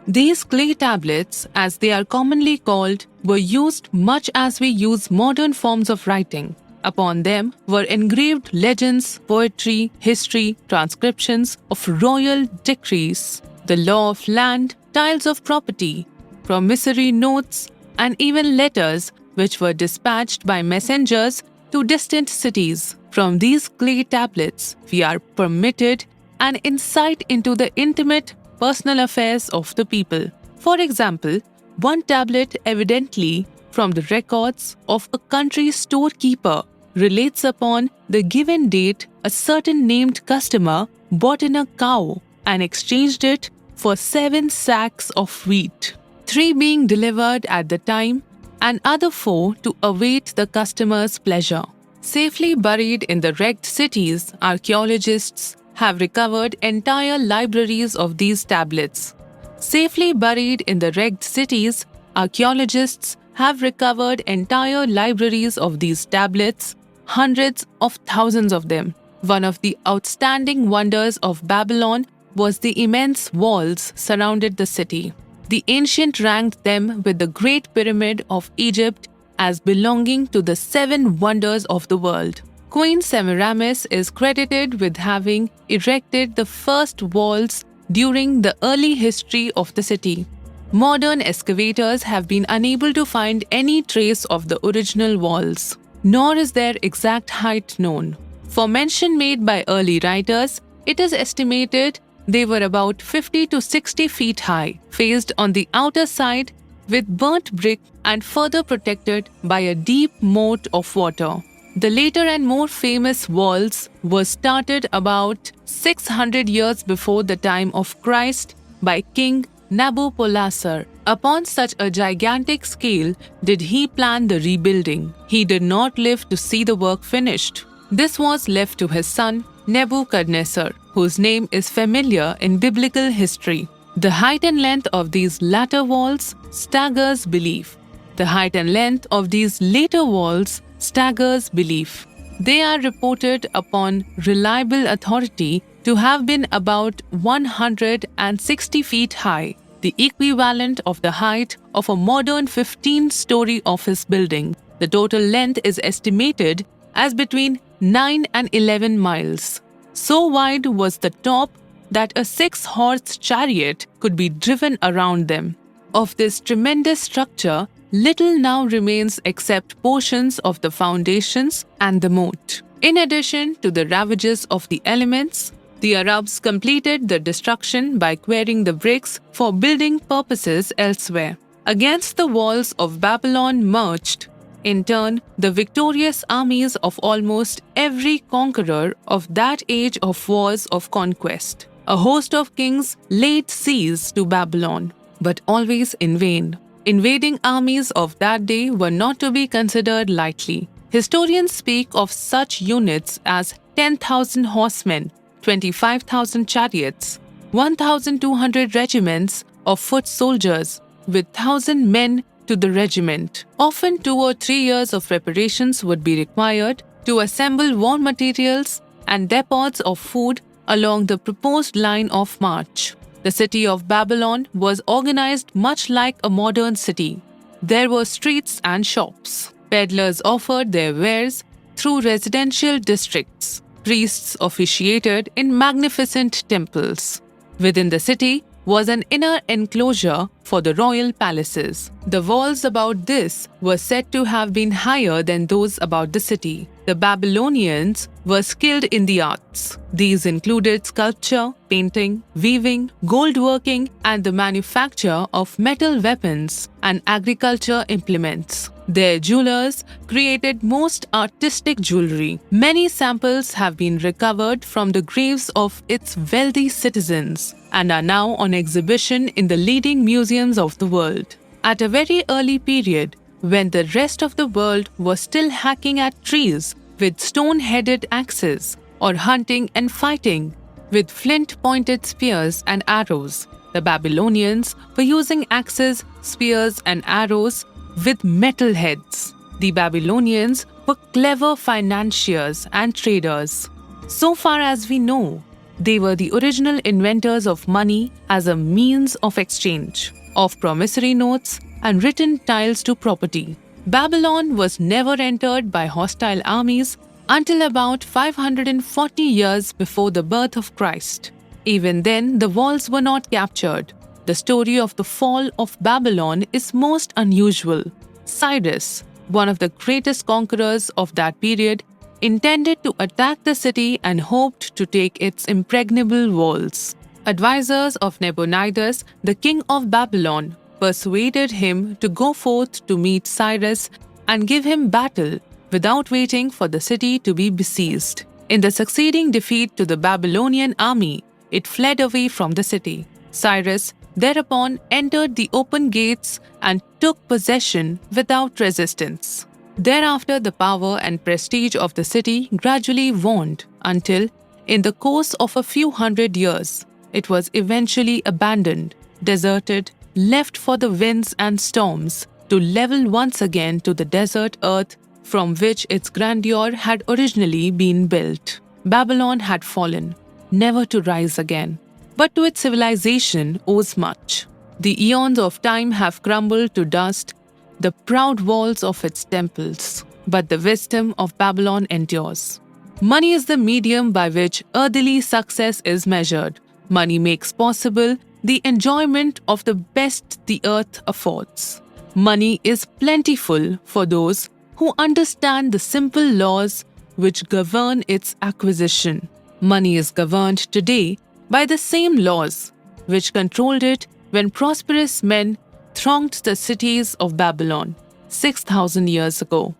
These clay tablets, as they are commonly called, were used much as we use modern forms of writing. Upon them were engraved legends, poetry, history, transcriptions of royal decrees, the law of land, tiles of property, promissory notes, and even letters which were dispatched by messengers to distant cities. From these clay tablets, we are permitted an insight into the intimate personal affairs of the people. For example, one tablet, evidently from the records of a country storekeeper, relates upon the given date a certain named customer bought in a cow and exchanged it for 7 sacks of wheat, 3 being delivered at the time and other 4 to await the customer's pleasure. Safely buried in the wrecked cities, archaeologists have recovered entire libraries of these tablets. Safely buried in the wrecked cities, archaeologists have recovered entire libraries of these tablets, hundreds of thousands of them. One of the outstanding wonders of Babylon was the immense walls surrounded the city. The ancient ranked them with the Great Pyramid of Egypt as belonging to the 7 wonders of the world. Queen Semiramis is credited with having erected the first walls during the early history of the city. Modern excavators have been unable to find any trace of the original walls, nor is their exact height known. For mention made by early writers, it is estimated they were about 50 to 60 feet high, faced on the outer side with burnt brick and further protected by a deep moat of water. The later and more famous walls were started about 600 years before the time of Christ by King Nabopolassar. Upon such a gigantic scale did he plan the rebuilding. He did not live to see the work finished. This was left to his son Nebuchadnezzar, whose name is familiar in biblical history. The height and length of these latter walls staggers belief. The height and length of these later walls staggers belief. They are reported upon reliable authority to have been about 160 feet high, the equivalent of the height of a modern 15-story office building. The total length is estimated as between 9 and 11 miles. So wide was the top that a 6-horse chariot could be driven around them. Of this tremendous structure, little now remains except portions of the foundations and the moat. In addition to the ravages of the elements, the Arabs completed the destruction by quarrying the bricks for building purposes elsewhere. Against the walls of Babylon marched, in turn, the victorious armies of almost every conqueror of that age of wars of conquest. A host of kings laid siege to Babylon, but always in vain. Invading armies of that day were not to be considered lightly. Historians speak of such units as 10,000 horsemen, 25,000 chariots, 1,200 regiments of foot soldiers, with 1,000 men to the regiment. Often 2 or 3 years of preparations would be required to assemble war materials and depots of food along the proposed line of march. The city of Babylon was organized much like a modern city. There were streets and shops. Peddlers offered their wares through residential districts. Priests officiated in magnificent temples. Within the city was an inner enclosure for the royal palaces. The walls about this were said to have been higher than those about the city. The Babylonians were skilled in the arts. These included sculpture, painting, weaving, gold working, and the manufacture of metal weapons and agriculture implements. Their jewelers created most artistic jewelry. Many samples have been recovered from the graves of its wealthy citizens and are now on exhibition in the leading museums of the world. At a very early period, when the rest of the world was still hacking at trees with stone-headed axes, or hunting and fighting with flint-pointed spears and arrows, the Babylonians were using axes, spears, and arrows with metal heads. The Babylonians were clever financiers and traders. So far as we know, They were the original inventors of money as a means of exchange, of promissory notes and written titles to property. Babylon was never entered by hostile armies until about 540 years before the birth of Christ. Even then, the walls were not captured. The story of the fall of Babylon is most unusual. Cyrus, one of the greatest conquerors of that period, intended to attack the city and hoped to take its impregnable walls. Advisors of Nabonidus, the king of Babylon, persuaded him to go forth to meet Cyrus and give him battle without waiting for the city to be besieged. In the succeeding defeat to the Babylonian army, it fled away from the city. Cyrus thereupon entered the open gates and took possession without resistance. Thereafter, the power and prestige of the city gradually waned until, in the course of a few hundred years, it was eventually abandoned, deserted, left for the winds and storms to level once again to the desert earth from which its grandeur had originally been built. Babylon had fallen, never to rise again, but to its civilization owes much. The eons of time have crumbled to dust the proud walls of its temples, but the wisdom of Babylon endures. Money is the medium by which earthly success is measured. Money makes possible the enjoyment of the best the earth affords. Money is plentiful for those who understand the simple laws which govern its acquisition. Money is governed today by the same laws which controlled it when prosperous men thronged the cities of Babylon 6,000 years ago.